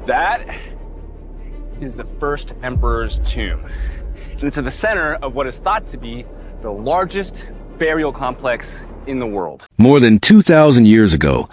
That is the first emperor's tomb. And it's at the center of what is thought to be the largest burial complex in the world. More than 2,000 years ago,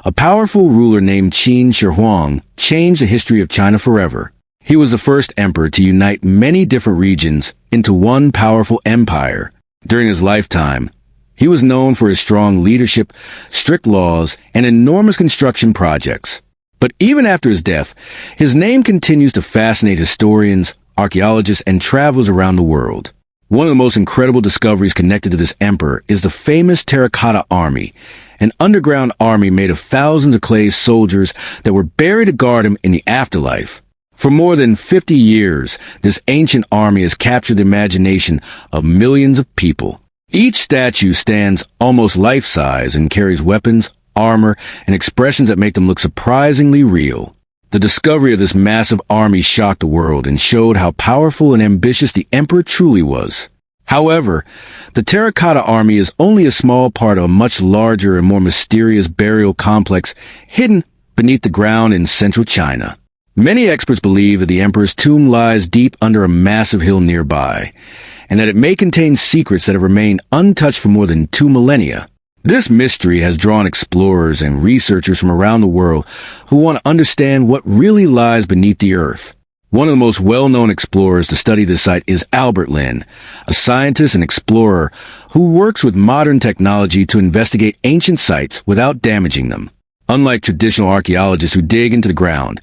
a powerful ruler named Qin Shi Huang changed the history of China forever. He was the first emperor to unite many different regions into one powerful empire. During his lifetime, he was known for his strong leadership, strict laws, and enormous construction projects. But even after his death, his name continues to fascinate historians, archaeologists, and travelers around the world. One of the most incredible discoveries connected to this emperor is the famous Terracotta Army, an underground army made of thousands of clay soldiers that were buried to guard him in the afterlife. For more than 50 years, this ancient army has captured the imagination of millions of people. Each statue stands almost life-size and carries weapons, armor, and expressions that make them look surprisingly real. The discovery of this massive army shocked the world and showed how powerful and ambitious the emperor truly was. However, the Terracotta Army is only a small part of a much larger and more mysterious burial complex hidden beneath the ground in central China. Many experts believe that the emperor's tomb lies deep under a massive hill nearby, and that it may contain secrets that have remained untouched for more than 2 millennia. This mystery has drawn explorers and researchers from around the world who want to understand what really lies beneath the earth. One of the most well-known explorers to study this site is Albert Lin, a scientist and explorer who works with modern technology to investigate ancient sites without damaging them. Unlike traditional archaeologists who dig into the ground,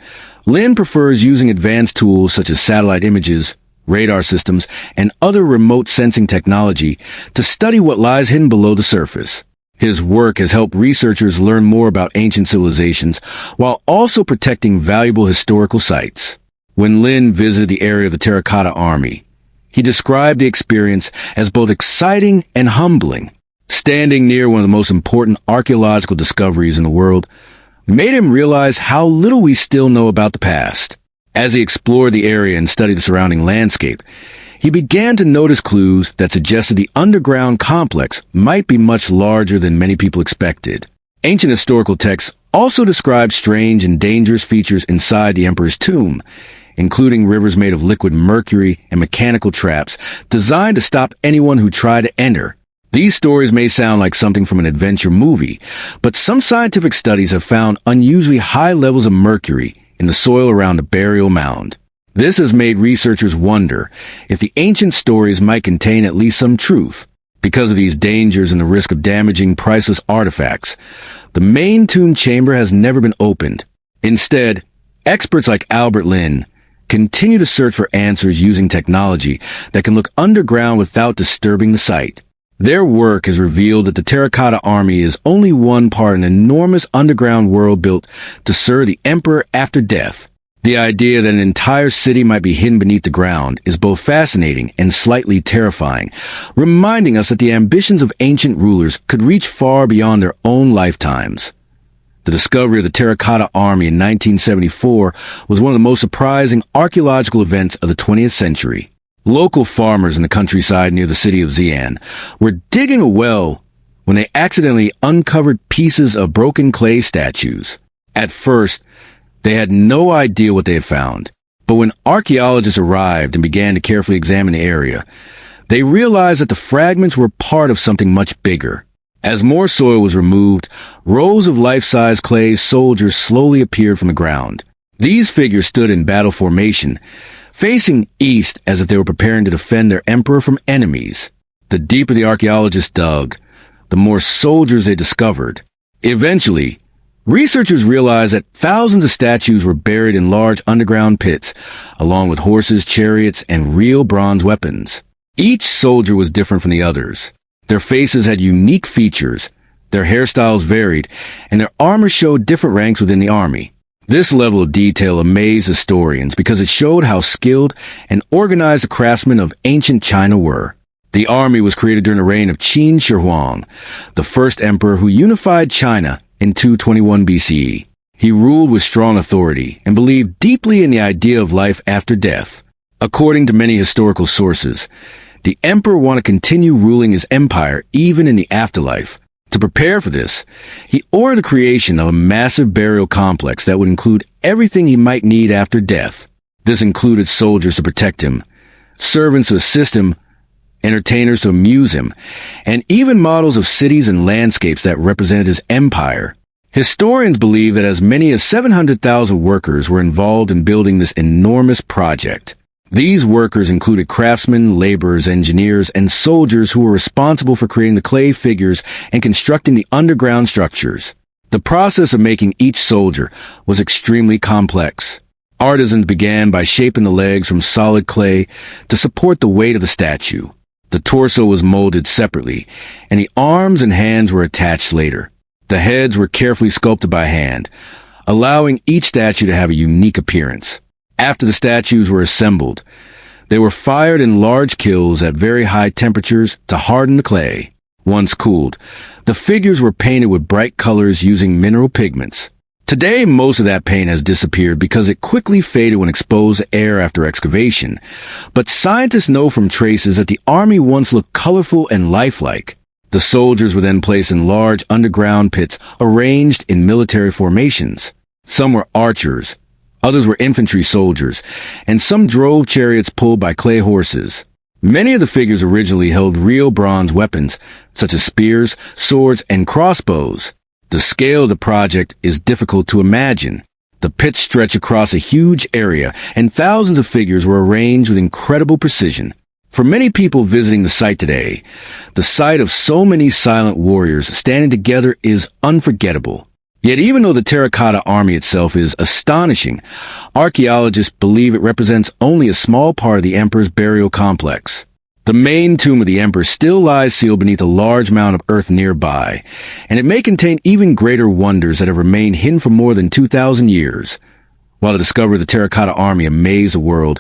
Lin prefers using advanced tools such as satellite images, radar systems, and other remote sensing technology to study what lies hidden below the surface. His work has helped researchers learn more about ancient civilizations while also protecting valuable historical sites. When Lin visited the area of the Terracotta Army, he described the experience as both exciting and humbling. Standing near one of the most important archaeological discoveries in the world made him realize how little we still know about the past. As he explored the area and studied the surrounding landscape, he began to notice clues that suggested the underground complex might be much larger than many people expected. Ancient historical texts also describe strange and dangerous features inside the emperor's tomb, including rivers made of liquid mercury and mechanical traps designed to stop anyone who tried to enter. These stories may sound like something from an adventure movie, but some scientific studies have found unusually high levels of mercury in the soil around the burial mound. This has made researchers wonder if the ancient stories might contain at least some truth. Because of these dangers and the risk of damaging priceless artifacts, the main tomb chamber has never been opened. Instead, experts like Albert Lin continue to search for answers using technology that can look underground without disturbing the site. Their work has revealed that the Terracotta Army is only one part of an enormous underground world built to serve the emperor after death. The idea that an entire city might be hidden beneath the ground is both fascinating and slightly terrifying, reminding us that the ambitions of ancient rulers could reach far beyond their own lifetimes. The discovery of the Terracotta Army in 1974 was one of the most surprising archaeological events of the 20th century. Local farmers in the countryside near the city of Xi'an were digging a well when they accidentally uncovered pieces of broken clay statues. At first, they had no idea what they had found, but when archaeologists arrived and began to carefully examine the area, they realized that the fragments were part of something much bigger. As more soil was removed, rows of life-size clay soldiers slowly appeared from the ground. These figures stood in battle formation, facing east as if they were preparing to defend their emperor from enemies. The deeper the archaeologists dug, the more soldiers they discovered. Eventually, researchers realized that thousands of statues were buried in large underground pits, along with horses, chariots, and real bronze weapons. Each soldier was different from the others. Their faces had unique features, their hairstyles varied, and their armor showed different ranks within the army. This level of detail amazed historians because it showed how skilled and organized the craftsmen of ancient China were. The army was created during the reign of Qin Shi Huang, the first emperor who unified China in 221 BCE. He ruled with strong authority and believed deeply in the idea of life after death. According to many historical sources, the emperor wanted to continue ruling his empire even in the afterlife, To prepare for this, he ordered the creation of a massive burial complex that would include everything he might need after death. This included soldiers to protect him, servants to assist him, entertainers to amuse him, and even models of cities and landscapes that represented his empire. Historians believe that as many as 700,000 workers were involved in building this enormous project. These workers included craftsmen, laborers, engineers, and soldiers who were responsible for creating the clay figures and constructing the underground structures. The process of making each soldier was extremely complex. Artisans began by shaping the legs from solid clay to support the weight of the statue. The torso was molded separately, and the arms and hands were attached later. The heads were carefully sculpted by hand, allowing each statue to have a unique appearance. After the statues were assembled, they were fired in large kilns at very high temperatures to harden the clay. Once cooled, the figures were painted with bright colors using mineral pigments. Today, most of that paint has disappeared because it quickly faded when exposed to air after excavation. But scientists know from traces that the army once looked colorful and lifelike. The soldiers were then placed in large underground pits arranged in military formations. Some were archers, others were infantry soldiers, and some drove chariots pulled by clay horses. Many of the figures originally held real bronze weapons, such as spears, swords, and crossbows. The scale of the project is difficult to imagine. The pits stretch across a huge area, and thousands of figures were arranged with incredible precision. For many people visiting the site today, the sight of so many silent warriors standing together is unforgettable. Yet even though the Terracotta Army itself is astonishing, archaeologists believe it represents only a small part of the emperor's burial complex. The main tomb of the emperor still lies sealed beneath a large mound of earth nearby, and it may contain even greater wonders that have remained hidden for more than 2,000 years. While the discovery of the Terracotta Army amazed the world,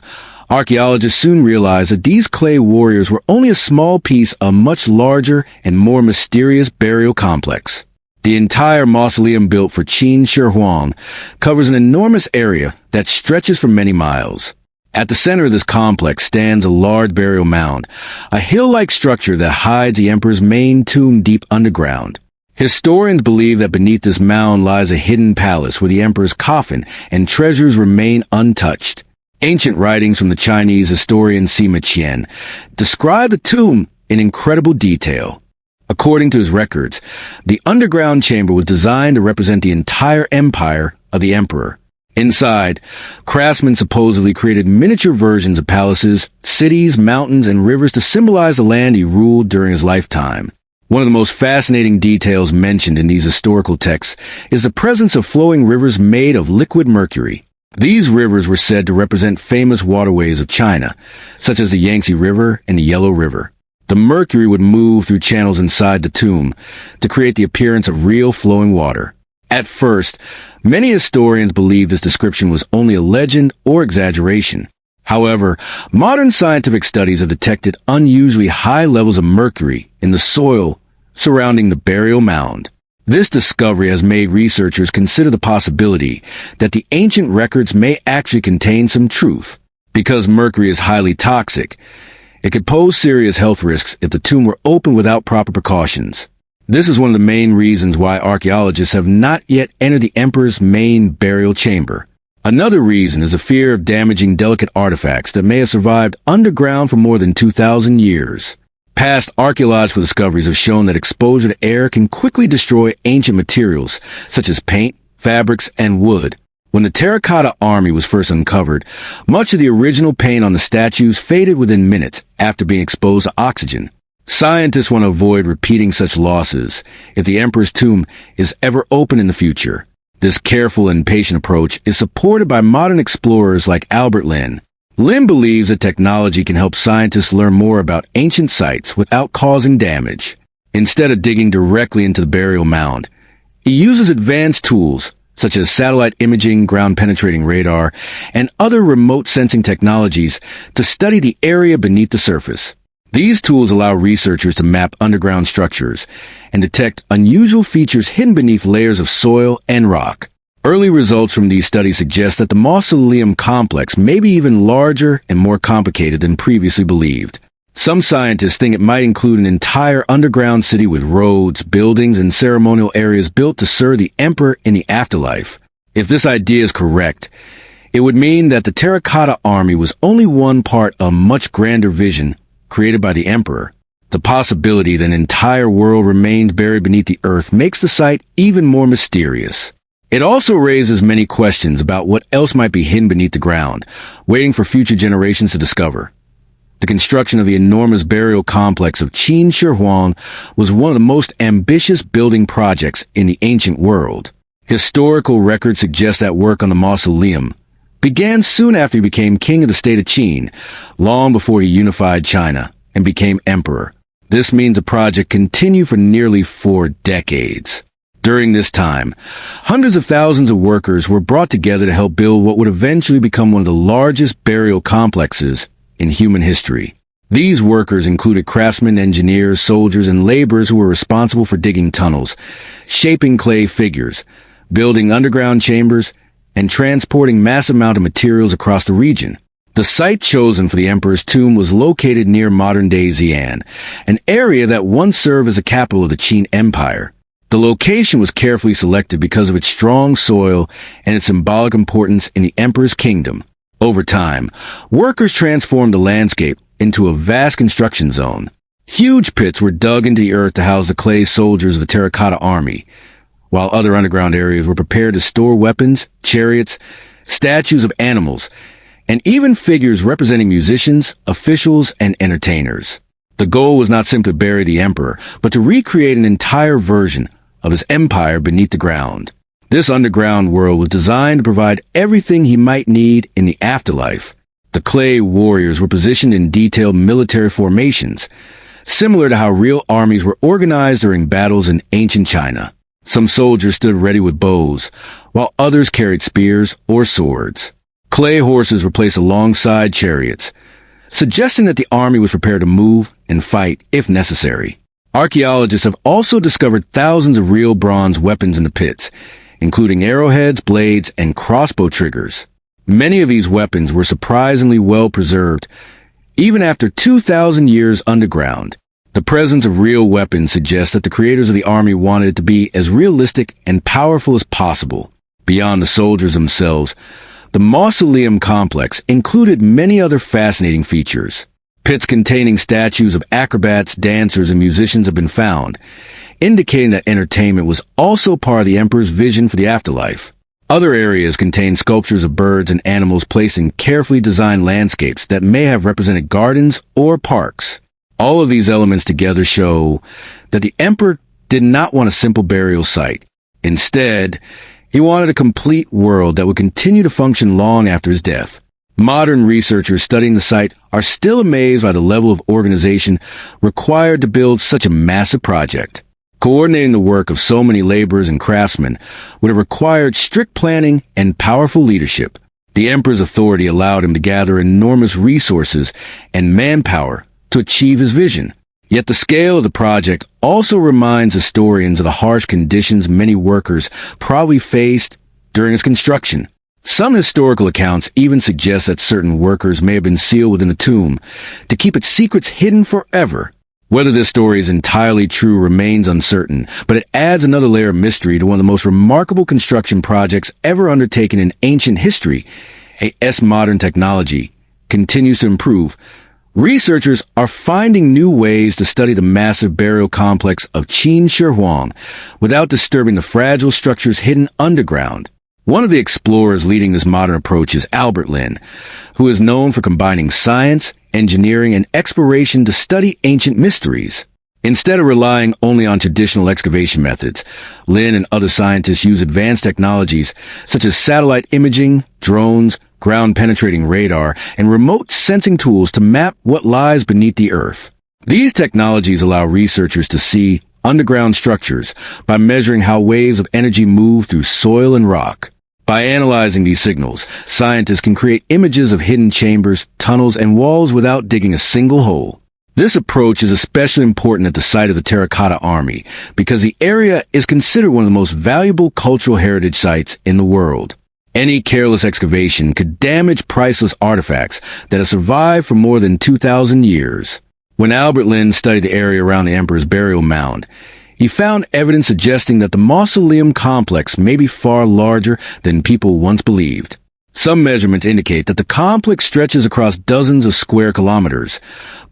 archaeologists soon realized that these clay warriors were only a small piece of a much larger and more mysterious burial complex. The entire mausoleum built for Qin Shi Huang covers an enormous area that stretches for many miles. At the center of this complex stands a large burial mound, a hill-like structure that hides the emperor's main tomb deep underground. Historians believe that beneath this mound lies a hidden palace where the emperor's coffin and treasures remain untouched. Ancient writings from the Chinese historian Sima Qian describe the tomb in incredible detail. According to his records, the underground chamber was designed to represent the entire empire of the emperor. Inside, craftsmen supposedly created miniature versions of palaces, cities, mountains, and rivers to symbolize the land he ruled during his lifetime. One of the most fascinating details mentioned in these historical texts is the presence of flowing rivers made of liquid mercury. These rivers were said to represent famous waterways of China, such as the Yangtze River and the Yellow River. The mercury would move through channels inside the tomb to create the appearance of real flowing water. At first, many historians believed this description was only a legend or exaggeration. However, modern scientific studies have detected unusually high levels of mercury in the soil surrounding the burial mound. This discovery has made researchers consider the possibility that the ancient records may actually contain some truth. Because mercury is highly toxic, it could pose serious health risks if the tomb were opened without proper precautions. This is one of the main reasons why archaeologists have not yet entered the emperor's main burial chamber. Another reason is the fear of damaging delicate artifacts that may have survived underground for more than 2,000 years. Past archaeological discoveries have shown that exposure to air can quickly destroy ancient materials, such as paint, fabrics, and wood. When the Terracotta Army was first uncovered, much of the original paint on the statues faded within minutes after being exposed to oxygen. Scientists want to avoid repeating such losses if the emperor's tomb is ever open in the future. This careful and patient approach is supported by modern explorers like Albert Lin. Lin believes that technology can help scientists learn more about ancient sites without causing damage. Instead of digging directly into the burial mound, he uses advanced tools such as satellite imaging, ground-penetrating radar, and other remote sensing technologies to study the area beneath the surface. These tools allow researchers to map underground structures and detect unusual features hidden beneath layers of soil and rock. Early results from these studies suggest that the mausoleum complex may be even larger and more complicated than previously believed. Some scientists think it might include an entire underground city with roads, buildings, and ceremonial areas built to serve the emperor in the afterlife. If this idea is correct, it would mean that the Terracotta Army was only one part of a much grander vision created by the emperor. The possibility that an entire world remains buried beneath the earth makes the site even more mysterious. It also raises many questions about what else might be hidden beneath the ground, waiting for future generations to discover. The construction of the enormous burial complex of Qin Shi Huang was one of the most ambitious building projects in the ancient world. Historical records suggest that work on the mausoleum began soon after he became king of the state of Qin, long before he unified China and became emperor. This means the project continued for nearly 4 decades. During this time, hundreds of thousands of workers were brought together to help build what would eventually become one of the largest burial complexes in human history. These workers included craftsmen, engineers, soldiers, and laborers who were responsible for digging tunnels, shaping clay figures, building underground chambers, and transporting massive amounts of materials across the region. The site chosen for the emperor's tomb was located near modern-day Xi'an, an area that once served as the capital of the Qin Empire. The location was carefully selected because of its strong soil and its symbolic importance in the emperor's kingdom. Over time, workers transformed the landscape into a vast construction zone. Huge pits were dug into the earth to house the clay soldiers of the Terracotta Army, while other underground areas were prepared to store weapons, chariots, statues of animals, and even figures representing musicians, officials, and entertainers. The goal was not simply to bury the emperor, but to recreate an entire version of his empire beneath the ground. This underground world was designed to provide everything he might need in the afterlife. The clay warriors were positioned in detailed military formations, similar to how real armies were organized during battles in ancient China. Some soldiers stood ready with bows, while others carried spears or swords. Clay horses were placed alongside chariots, suggesting that the army was prepared to move and fight if necessary. Archaeologists have also discovered thousands of real bronze weapons in the pits, including arrowheads, blades, and crossbow triggers. Many of these weapons were surprisingly well preserved, even after 2,000 years underground. The presence of real weapons suggests that the creators of the army wanted it to be as realistic and powerful as possible. Beyond the soldiers themselves, the mausoleum complex included many other fascinating features. Pits containing statues of acrobats, dancers, and musicians have been found, indicating that entertainment was also part of the emperor's vision for the afterlife. Other areas contain sculptures of birds and animals placed in carefully designed landscapes that may have represented gardens or parks. All of these elements together show that the emperor did not want a simple burial site. Instead, he wanted a complete world that would continue to function long after his death. Modern researchers studying the site are still amazed by the level of organization required to build such a massive project. Coordinating the work of so many laborers and craftsmen would have required strict planning and powerful leadership. The emperor's authority allowed him to gather enormous resources and manpower to achieve his vision. Yet the scale of the project also reminds historians of the harsh conditions many workers probably faced during its construction. Some historical accounts even suggest that certain workers may have been sealed within the tomb to keep its secrets hidden forever. Whether this story is entirely true remains uncertain, but it adds another layer of mystery to one of the most remarkable construction projects ever undertaken in ancient history. As modern technology continues to improve, researchers are finding new ways to study the massive burial complex of Qin Shi Huang without disturbing the fragile structures hidden underground. One of the explorers leading this modern approach is Albert Lin, who is known for combining science, engineering, and exploration to study ancient mysteries. Instead of relying only on traditional excavation methods, Lin and other scientists use advanced technologies such as satellite imaging, drones, ground-penetrating radar, and remote sensing tools to map what lies beneath the earth. These technologies allow researchers to see underground structures by measuring how waves of energy move through soil and rock. By analyzing these signals, scientists can create images of hidden chambers, tunnels, and walls without digging a single hole. This approach is especially important at the site of the Terracotta Army because the area is considered one of the most valuable cultural heritage sites in the world. Any careless excavation could damage priceless artifacts that have survived for more than 2,000 years. When Albert Lin studied the area around the emperor's burial mound, he found evidence suggesting that the mausoleum complex may be far larger than people once believed. Some measurements indicate that the complex stretches across dozens of square kilometers,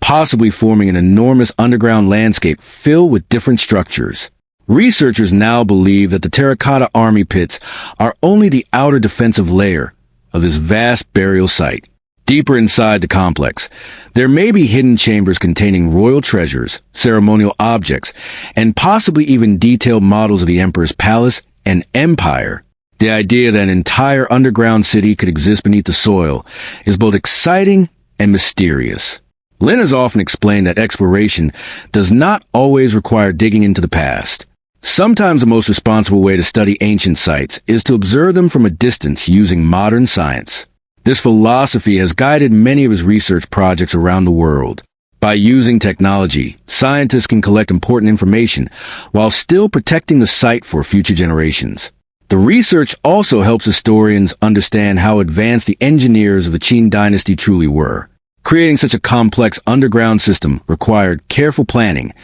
possibly forming an enormous underground landscape filled with different structures. Researchers now believe that the Terracotta Army pits are only the outer defensive layer of this vast burial site. Deeper inside the complex, there may be hidden chambers containing royal treasures, ceremonial objects, and possibly even detailed models of the emperor's palace and empire. The idea that an entire underground city could exist beneath the soil is both exciting and mysterious. Lin has often explained that exploration does not always require digging into the past. Sometimes the most responsible way to study ancient sites is to observe them from a distance using modern science. This philosophy has guided many of his research projects around the world. By using technology, scientists can collect important information while still protecting the site for future generations. The research also helps historians understand how advanced the engineers of the Qin dynasty truly were. Creating such a complex underground system required careful planning,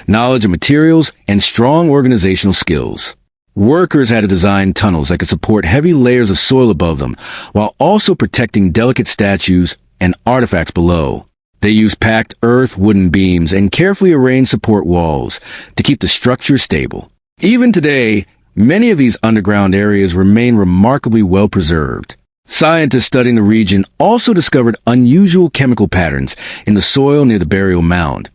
knowledge of materials, and strong organizational skills. Workers had to design tunnels that could support heavy layers of soil above them, while also protecting delicate statues and artifacts below. They used packed earth, wooden beams, and carefully arranged support walls to keep the structure stable. Even today, many of these underground areas remain remarkably well preserved. Scientists studying the region also discovered unusual chemical patterns in the soil near the burial mound,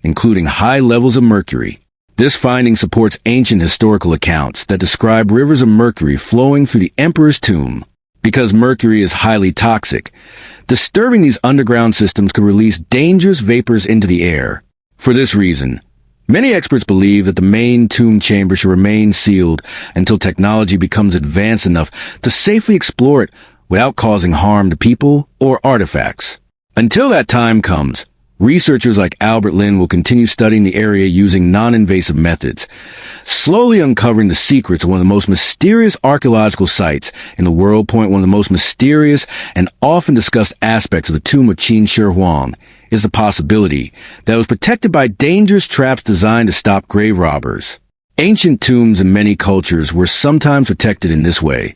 including high levels of mercury. This finding supports ancient historical accounts that describe rivers of mercury flowing through the emperor's tomb. Because mercury is highly toxic, disturbing these underground systems could release dangerous vapors into the air. For this reason, many experts believe that the main tomb chamber should remain sealed until technology becomes advanced enough to safely explore it without causing harm to people or artifacts. Until that time comes, researchers like Albert Lin will continue studying the area using non-invasive methods, slowly uncovering the secrets of one of the most mysterious archaeological sites in the world. One of the most mysterious and often discussed aspects of the tomb of Qin Shi Huang is the possibility that it was protected by dangerous traps designed to stop grave robbers. Ancient tombs in many cultures were sometimes protected in this way,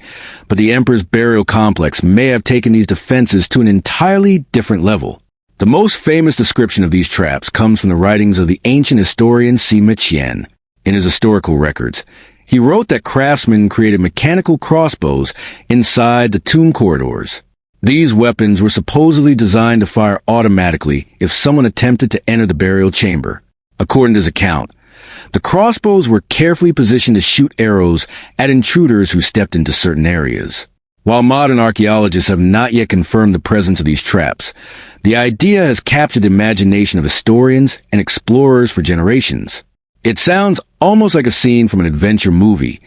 but the emperor's burial complex may have taken these defenses to an entirely different level. The most famous description of these traps comes from the writings of the ancient historian Sima Qian. In his historical records, he wrote that craftsmen created mechanical crossbows inside the tomb corridors. These weapons were supposedly designed to fire automatically if someone attempted to enter the burial chamber. According to his account, the crossbows were carefully positioned to shoot arrows at intruders who stepped into certain areas. While modern archaeologists have not yet confirmed the presence of these traps, the idea has captured the imagination of historians and explorers for generations. It sounds almost like a scene from an adventure movie,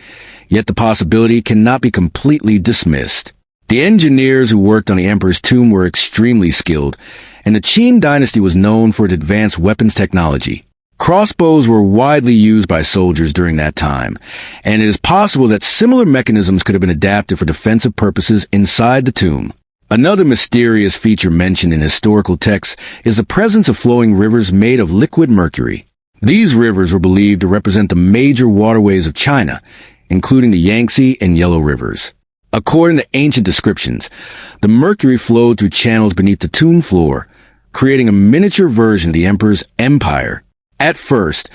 yet the possibility cannot be completely dismissed. The engineers who worked on the emperor's tomb were extremely skilled, and the Qin dynasty was known for its advanced weapons technology. Crossbows were widely used by soldiers during that time, and it is possible that similar mechanisms could have been adapted for defensive purposes inside the tomb. Another mysterious feature mentioned in historical texts is the presence of flowing rivers made of liquid mercury. These rivers were believed to represent the major waterways of China, including the Yangtze and Yellow rivers. According to ancient descriptions, the mercury flowed through channels beneath the tomb floor, creating a miniature version of the emperor's empire. At first,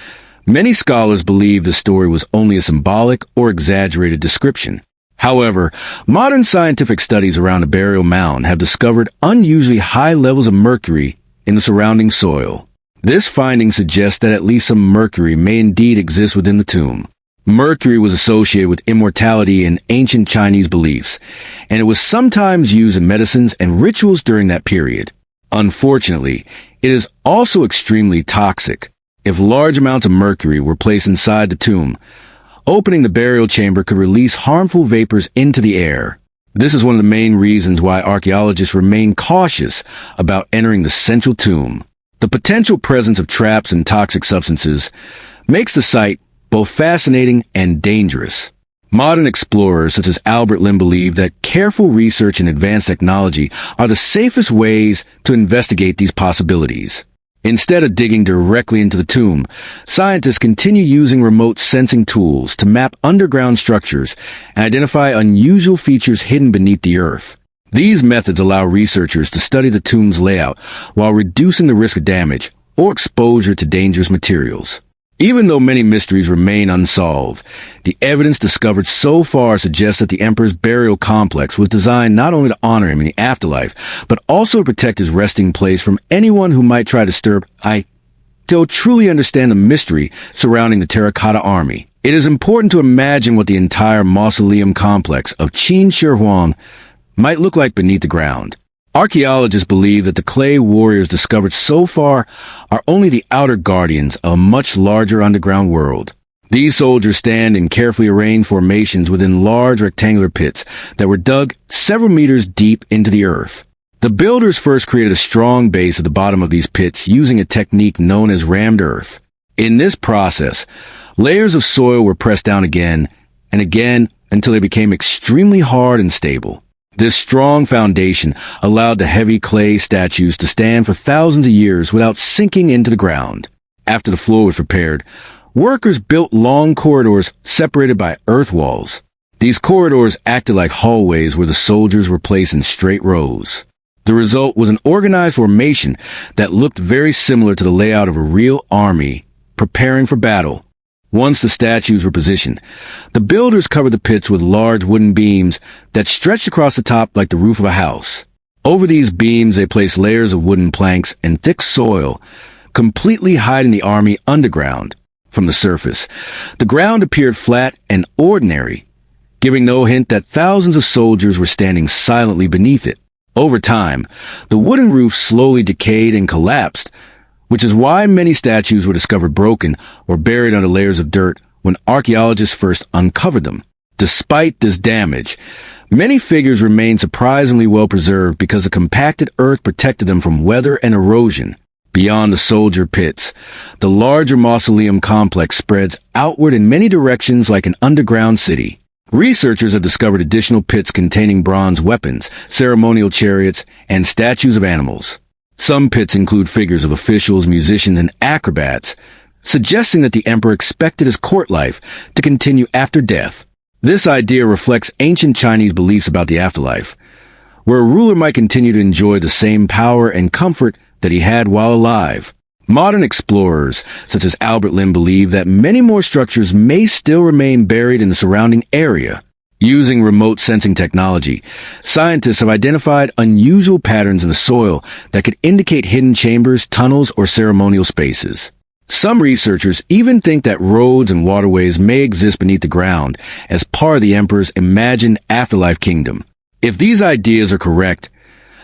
many scholars believed the story was only a symbolic or exaggerated description. However, modern scientific studies around the burial mound have discovered unusually high levels of mercury in the surrounding soil. This finding suggests that at least some mercury may indeed exist within the tomb. Mercury was associated with immortality in ancient Chinese beliefs, and it was sometimes used in medicines and rituals during that period. Unfortunately, it is also extremely toxic. If large amounts of mercury were placed inside the tomb, opening the burial chamber could release harmful vapors into the air. This is one of the main reasons why archaeologists remain cautious about entering the central tomb. The potential presence of traps and toxic substances makes the site both fascinating and dangerous. Modern explorers such as Albert Lin believe that careful research and advanced technology are the safest ways to investigate these possibilities. Instead of digging directly into the tomb, scientists continue using remote sensing tools to map underground structures and identify unusual features hidden beneath the earth. These methods allow researchers to study the tomb's layout while reducing the risk of damage or exposure to dangerous materials. Even though many mysteries remain unsolved, the evidence discovered so far suggests that the emperor's burial complex was designed not only to honor him in the afterlife, but also to protect his resting place from anyone who might try to disturb to truly understand the mystery surrounding the Terracotta Army. It is important to imagine what the entire mausoleum complex of Qin Shi Huang might look like beneath the ground. Archaeologists believe that the clay warriors discovered so far are only the outer guardians of a much larger underground world. These soldiers stand in carefully arranged formations within large rectangular pits that were dug several meters deep into the earth. The builders first created a strong base at the bottom of these pits using a technique known as rammed earth. In this process, layers of soil were pressed down again and again until they became extremely hard and stable. This strong foundation allowed the heavy clay statues to stand for thousands of years without sinking into the ground. After the floor was prepared, workers built long corridors separated by earth walls. These corridors acted like hallways where the soldiers were placed in straight rows. The result was an organized formation that looked very similar to the layout of a real army preparing for battle. Once the statues were positioned, the builders covered the pits with large wooden beams that stretched across the top like the roof of a house. Over these beams, they placed layers of wooden planks and thick soil, completely hiding the army underground. From the surface, the ground appeared flat and ordinary, giving no hint that thousands of soldiers were standing silently beneath it. Over time, the wooden roof slowly decayed and collapsed, which is why many statues were discovered broken or buried under layers of dirt when archaeologists first uncovered them. Despite this damage, many figures remain surprisingly well preserved because the compacted earth protected them from weather and erosion. Beyond the soldier pits, the larger mausoleum complex spreads outward in many directions like an underground city. Researchers have discovered additional pits containing bronze weapons, ceremonial chariots, and statues of animals. Some pits include figures of officials, musicians, and acrobats, suggesting that the emperor expected his court life to continue after death. This idea reflects ancient Chinese beliefs about the afterlife, where a ruler might continue to enjoy the same power and comfort that he had while alive. Modern explorers, such as Albert Lin, believe that many more structures may still remain buried in the surrounding area. Using remote sensing technology, scientists have identified unusual patterns in the soil that could indicate hidden chambers, tunnels, or ceremonial spaces. Some researchers even think that roads and waterways may exist beneath the ground as part of the emperor's imagined afterlife kingdom. If these ideas are correct,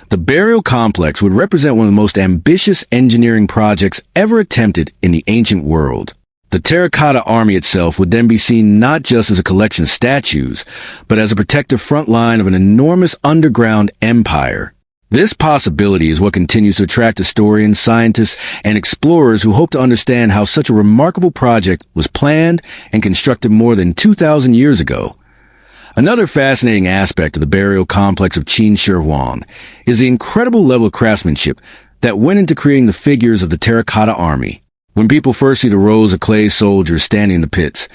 the burial complex would represent one of the most ambitious engineering projects ever attempted in the ancient world. The Terracotta Army itself would then be seen not just as a collection of statues, but as a protective front line of an enormous underground empire. This possibility is what continues to attract historians, scientists, and explorers who hope to understand how such a remarkable project was planned and constructed more than 2,000 years ago. Another fascinating aspect of the burial complex of Qin Shi Huang is the incredible level of craftsmanship that went into creating the figures of the Terracotta Army. When people first see the rows of clay soldiers standing in the pits,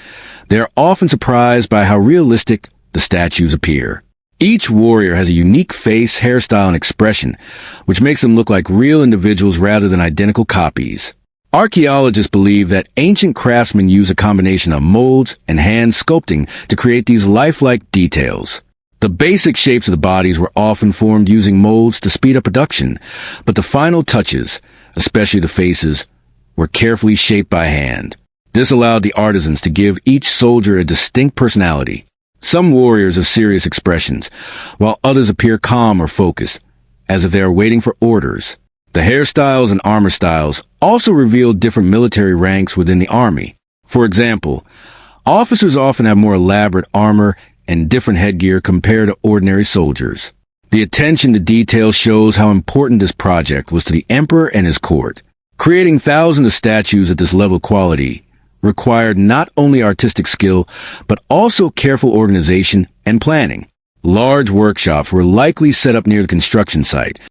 they are often surprised by how realistic the statues appear. Each warrior has a unique face, hairstyle, and expression, which makes them look like real individuals rather than identical copies. Archaeologists believe that ancient craftsmen used a combination of molds and hand sculpting to create these lifelike details. The basic shapes of the bodies were often formed using molds to speed up production, but the final touches, especially the faces, were carefully shaped by hand. This allowed the artisans to give each soldier a distinct personality. Some warriors have serious expressions, while others appear calm or focused, as if they are waiting for orders. The hairstyles and armor styles also reveal different military ranks within the army. For example, officers often have more elaborate armor and different headgear compared to ordinary soldiers. The attention to detail shows how important this project was to the emperor and his court. Creating thousands of statues at this level of quality required not only artistic skill, but also careful organization and planning. Large workshops were likely set up near the construction site,